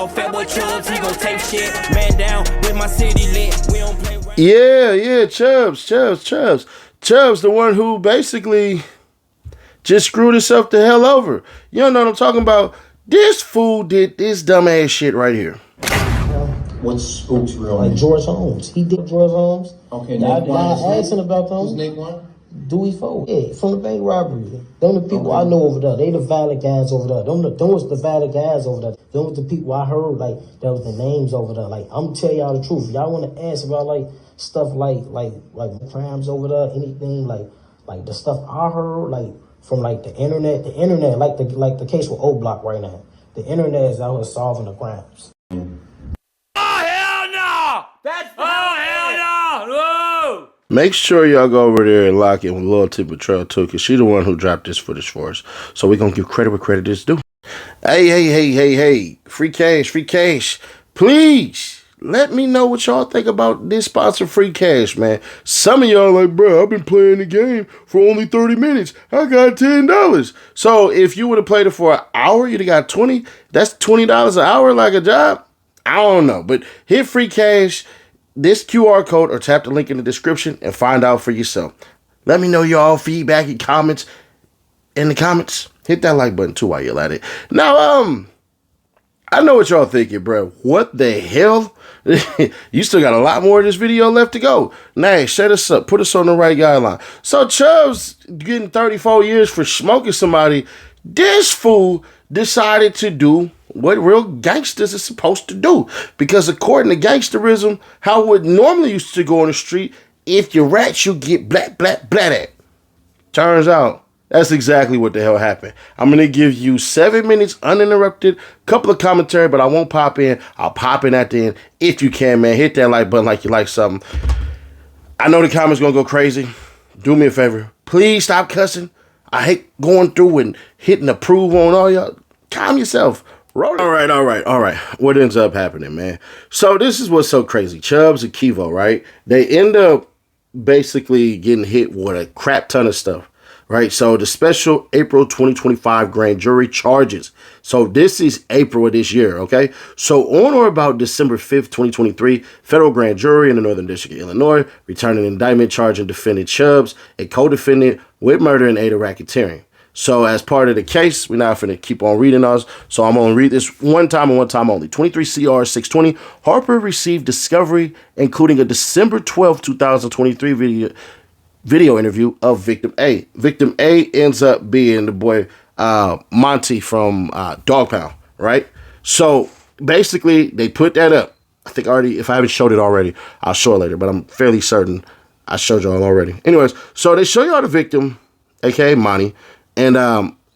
dog, fat boy Chubbs, he gon' take shit. Man down with my city lit. We don't play right. Yeah, Chubbs, the one who basically just screwed himself the hell over. You don't know what I'm talking about? This fool did this dumbass shit right here. What's Spook's real name? Like George Holmes. He did George Holmes. Okay, I name one. asking about them. Who's name one? Dewey Ford. Yeah, from the bank robbery. Them the people I know over there. They the valid guys over there. Them was the valid guys over there. Them was the people I heard, like, that was the names over there. Like, I'm tell y'all the truth. Y'all want to ask about, like, stuff like crimes over there, anything, like the stuff I heard, like, from, like, the internet, like the case with O Block right now. The internet is out here solving the crimes. Make sure y'all go over there and lock in with Loyalty Betrayal too, because she the one who dropped this footage for us. So we're going to give credit where credit is due. Hey. Free cash. Please, let me know what y'all think about this sponsor, Free Cash, man. Some of y'all like, bro, I've been playing the game for only 30 minutes. I got $10. So if you would have played it for an hour, you'd have got 20. That's $20 an hour like a job? I don't know. But hit Free Cash, this QR code, or tap the link in the description and find out for yourself. Let me know y'all feedback and comments in the comments. Hit that like button too while you're at it. Now, I know what y'all thinking, bro. What the hell? You still got a lot more of this video left to go. Nah, shut us up. Put us on the right guideline. So Chubbs getting 34 years for smoking somebody. This fool decided to do what real gangsters are supposed to do. Because according to gangsterism, how it would normally used to go on the street, if you rat, you get blat at. Turns out, that's exactly what the hell happened. I'm going to give you 7 minutes uninterrupted, couple of commentary, but I won't pop in. I'll pop in at the end. If you can, man, hit that like button like you like something. I know the comments going to go crazy. Do me a favor. Please stop cussing. I hate going through and hitting approve on all y'all. Calm yourself. Roll it. All right. What ends up happening, man? So this is what's so crazy. Chubbs and Kivo, right? They end up basically getting hit with a crap ton of stuff, right? So the special April 2025 grand jury charges. So this is April of this year, okay? So on or about December 5th, 2023, federal grand jury in the Northern District of Illinois returned an indictment charging defendant Chubbs, a co-defendant, with murder and aid of racketeering. So as part of the case, we're not going to keep on reading us. So I'm going to read this one time and one time only. 23 CR 620. Harper received discovery, including a December 12, 2023 video interview of Victim A. Victim A ends up being the boy Monty from Dog Pound, right? So basically, they put that up. I think already, if I haven't showed it already, I'll show it later. But I'm fairly certain I showed y'all already. Anyways, so they show y'all the victim, aka Monty. And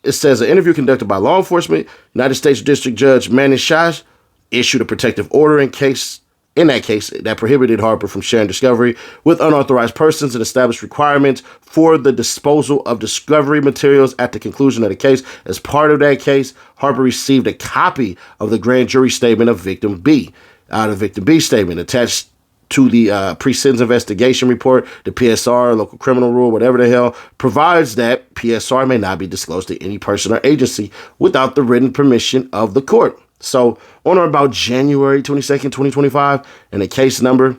it says an interview conducted by law enforcement. United States District Judge Manny Shash issued a protective order in that case that prohibited Harper from sharing discovery with unauthorized persons and established requirements for the disposal of discovery materials at the conclusion of the case. As part of that case, Harper received a copy of the grand jury statement of Victim B. The Victim B statement attached to the pre-sentence investigation report, the PSR, local criminal rule, whatever the hell, provides that PSR may not be disclosed to any person or agency without the written permission of the court. So on or about January 22nd, 2025, and the case number,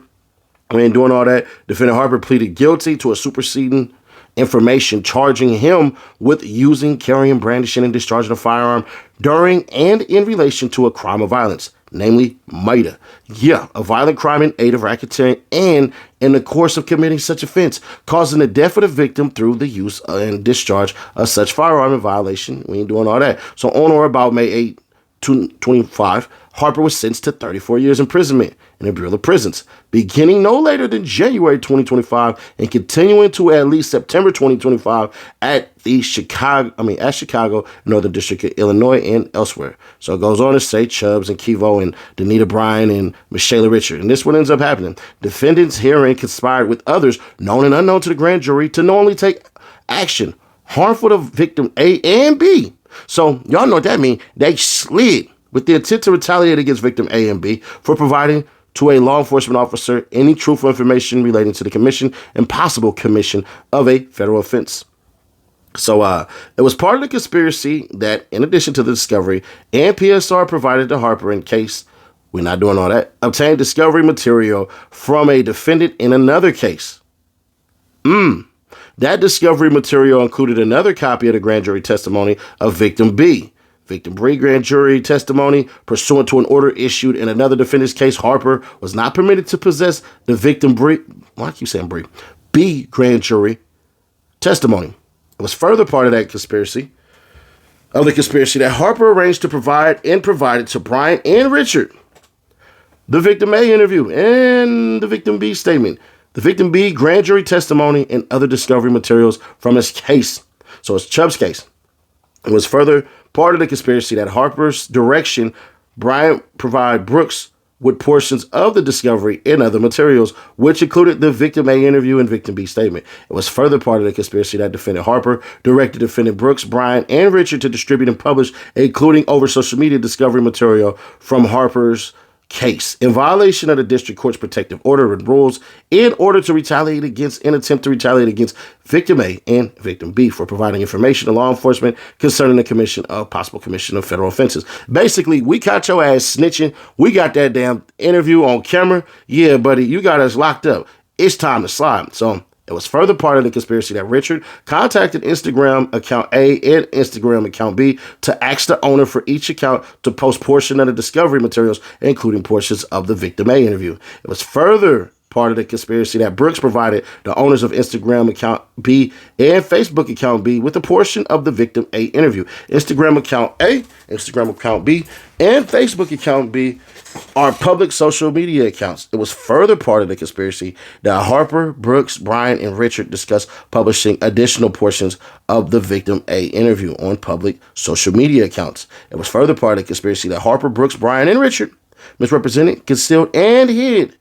doing all that, defendant Harper pleaded guilty to a superseding information charging him with using, carrying, brandishing, and discharging a firearm during and in relation to a crime of violence, namely murder. Yeah, a violent crime in aid of racketeering and in the course of committing such offense, causing the death of the victim through the use and discharge of such firearm in violation. We ain't doing all that. So on or about May 8, 2025, Harper was sentenced to 34 years imprisonment in the Bureau of Prisons, beginning no later than January 2025 and continuing to at least September 2025 at Chicago, Northern District of Illinois, and elsewhere. So it goes on to say Chubbs and Kivo and Danita Bryan and Michelle Richard. And this what ends up happening. Defendants herein conspired with others known and unknown to the grand jury to knowingly take action harmful to victim A and B. So y'all know what that means. They slid with the intent to retaliate against victim A and B for providing to a law enforcement officer any truthful information relating to the commission and possible commission of a federal offense. So it was part of the conspiracy that, in addition to the discovery, and PSR provided to Harper in case, we're not doing all that, obtained discovery material from a defendant in another case. That discovery material included another copy of the grand jury testimony of Victim B. Victim B grand jury testimony pursuant to an order issued in another defendant's case. Harper was not permitted to possess the Victim B, why I keep saying B grand jury testimony. It was further part of that conspiracy, that Harper arranged to provide and provided to Brian and Richard the Victim A interview and the Victim B statement, the Victim B grand jury testimony, and other discovery materials from his case. So it's Chubbs' case. It was further part of the conspiracy that Harper's direction, Brian provide Brooks with portions of the discovery and other materials, which included the Victim A interview and Victim B statement. It was further part of the conspiracy that defendant Harper directed defendant Brooks, Brian, and Richard to distribute and publish, including over social media, discovery material from Harper's case in violation of the district court's protective order and rules in order to retaliate against and attempt to retaliate against Victim A and Victim B for providing information to law enforcement concerning the possible commission of federal offenses. Basically, we caught your ass snitching. We got that damn interview on camera. Yeah, buddy, you got us locked up. It's time to slide. So it was further part of the conspiracy that Richard contacted Instagram account A and Instagram account B to ask the owner for each account to post portion of the discovery materials, including portions of the Victim A interview. It was further part of the conspiracy that Brooks provided the owners of Instagram account B and Facebook account B with a portion of the Victim A interview. Instagram account A, Instagram account B, and Facebook account B are public social media accounts. It was further part of the conspiracy that Harper, Brooks, Brian, and Richard discussed publishing additional portions of the Victim A interview on public social media accounts. It was further part of the conspiracy that Harper, Brooks, Brian, and Richard misrepresented, concealed, and hid,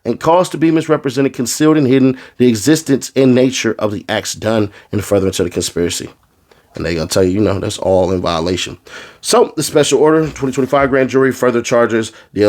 and caused to be misrepresented, concealed, and hidden the existence and nature of the acts done in furtherance of the conspiracy. And they're going to tell you, that's all in violation. So, the special order, 2025 grand jury further charges the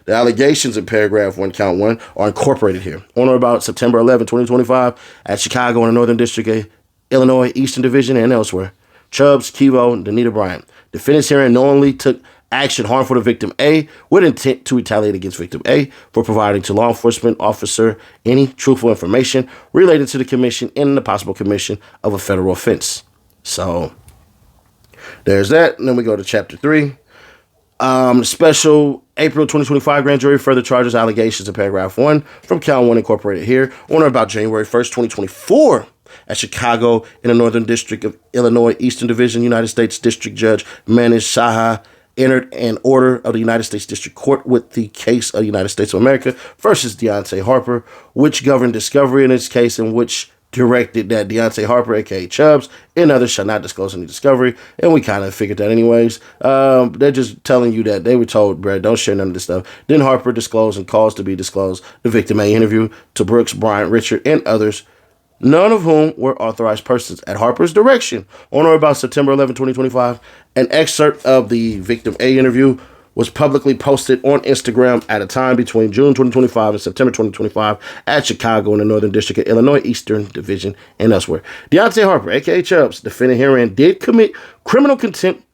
allegations in paragraph 1, count 1, are incorporated here. On or about September 11, 2025, at Chicago in the Northern District of Illinois, Eastern Division, and elsewhere, Chubbs, Kivo, and Danita Bryant. Defendants herein knowingly took action harmful to Victim A with intent to retaliate against Victim A for providing to law enforcement officer any truthful information related to the commission and the possible commission of a federal offense. So there's that. And then we go to chapter 3. Special April 2025 grand jury further charges allegations in paragraph 1 from count 1 incorporated here on or about January 1st, 2024. At Chicago in the Northern District of Illinois, Eastern Division, United States District Judge Manish Saha entered an order of the United States District Court with the case of the United States of America versus Deontay Harper, which governed discovery in this case, and which directed that Deontay Harper, a.k.a. Chubbs, and others shall not disclose any discovery. And we kind of figured that anyways. They're just telling you that they were told, Brad, don't share none of this stuff. Then Harper disclosed and caused to be disclosed the Victim A interview to Brooks, Bryant, Richard, and others, none of whom were authorized persons. At Harper's direction, on or about September 11, 2025, an excerpt of the Victim A interview was publicly posted on Instagram at a time between June 2025 and September 2025 at Chicago in the Northern District of Illinois, Eastern Division, and elsewhere. Deontay Harper, a.k.a. Chubbs, defendant herein, did commit criminal contempt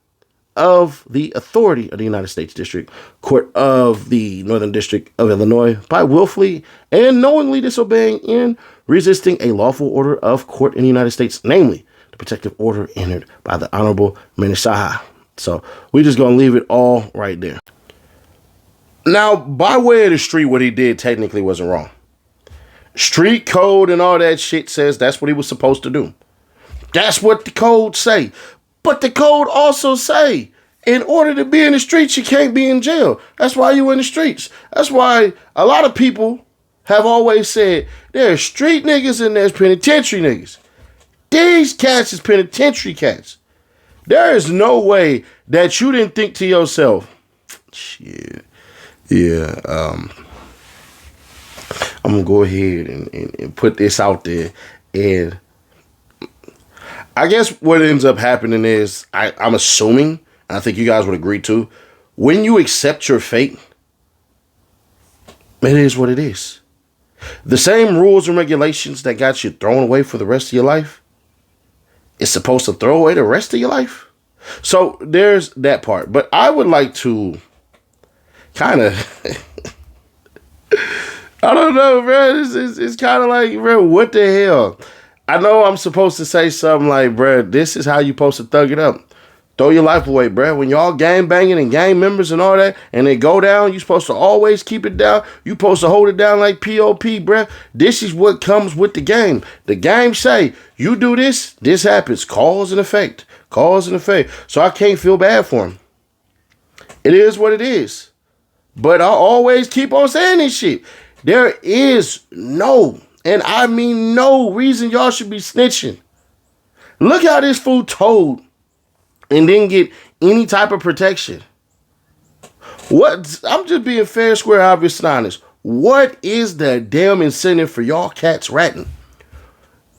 of the authority of the United States District Court of the Northern District of Illinois by willfully and knowingly disobeying and resisting a lawful order of court in the United States, namely the protective order entered by the Honorable Manish Saha. So we just going to leave it all right there. Now, by way of the street, what he did technically wasn't wrong. Street code and all that shit says that's what he was supposed to do. That's what the code say. But the code also say, in order to be in the streets, you can't be in jail. That's why you in the streets. That's why a lot of people have always said there's street niggas and there's penitentiary niggas. These cats is penitentiary cats. There is no way that you didn't think to yourself, shit, yeah, I'm going to go ahead and put this out there. And I guess what ends up happening is, I'm assuming, and I think you guys would agree too, when you accept your fate, it is what it is. The same rules and regulations that got you thrown away for the rest of your life, is supposed to throw away the rest of your life. So there's that part. But I would like to kind of, I don't know, bro. It's kind of like, bro, what the hell? I know I'm supposed to say something like, bro, this is how you supposed to thug it up. Throw your life away, bro. When y'all gang banging and gang members and all that, and they go down, you supposed to always keep it down. You supposed to hold it down like P.O.P., bro. This is what comes with the game. The game say, you do this, this happens. Cause and effect. Cause and effect. So I can't feel bad for him. It is what it is. But I always keep on saying this shit. There is no, and I mean no reason y'all should be snitching. Look how this fool told and didn't get any type of protection. What? I'm just being fair, square, obvious, and honest. What is the damn incentive for y'all cats ratting?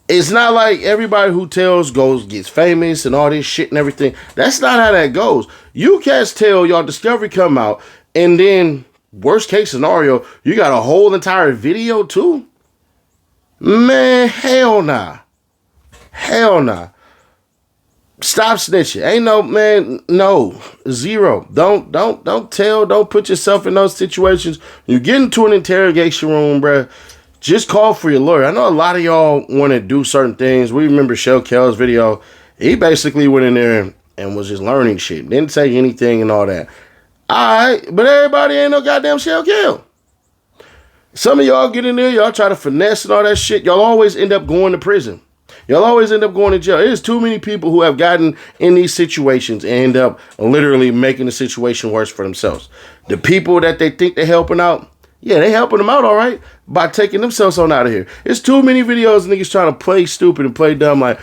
It's not like everybody who tells gets famous and all this shit and everything. That's not how that goes. You cats tell y'all discovery come out, and then worst case scenario, you got a whole entire video too? Man, hell nah. Hell nah. Stop snitching. Ain't no, man, no. Zero. Don't tell, don't put yourself in those situations. You get into an interrogation room, bruh, just call for your lawyer. I know a lot of y'all want to do certain things. We remember Shell Kell's video. He basically went in there and was just learning shit. Didn't say anything and all that. Alright, but everybody ain't no goddamn Shell Kell. Some of y'all get in there, y'all try to finesse and all that shit. Y'all always end up going to prison. Y'all always end up going to jail. There's too many people who have gotten in these situations and end up literally making the situation worse for themselves. The people that they think they're helping out, yeah, they helping them out all right by taking themselves on out of here. There's too many videos of niggas trying to play stupid and play dumb like,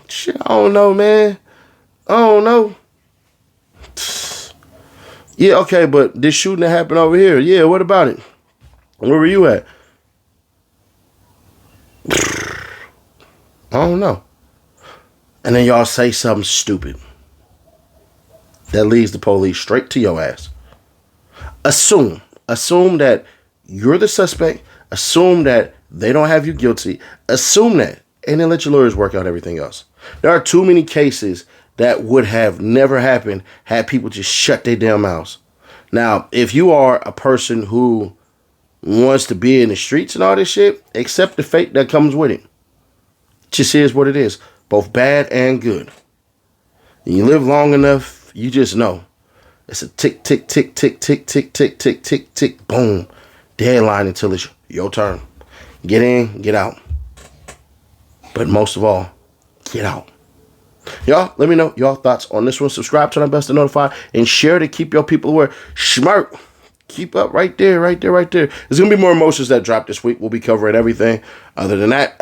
shit, I don't know, man. I don't know. Yeah, okay, but this shooting that happened over here, yeah, what about it? Where were you at? I don't know. And then y'all say something stupid that leads the police straight to your ass. Assume that you're the suspect. Assume that they don't have you guilty. Assume that. And then let your lawyers work out everything else. There are too many cases that would have never happened had people just shut their damn mouths. Now, if you are a person who wants to be in the streets and all this shit, accept the fate that comes with it. Just is what it is, both bad and good. And you live long enough, you just know. It's a tick, tick, tick, tick, tick, tick, tick, tick, tick, tick, boom. Deadline until it's your turn. Get in, get out. But most of all, get out. Y'all, let me know y'all thoughts on this one. Subscribe to the best to notify and share to keep your people aware. Schmirk. Keep up right there, right there, right there. There's going to be more emotions that drop this week. We'll be covering everything. Other than that,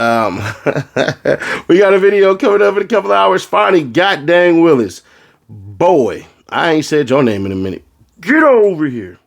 we got a video coming up in a couple of hours. Finally, goddamn Willis. Boy, I ain't said your name in a minute. Get over here.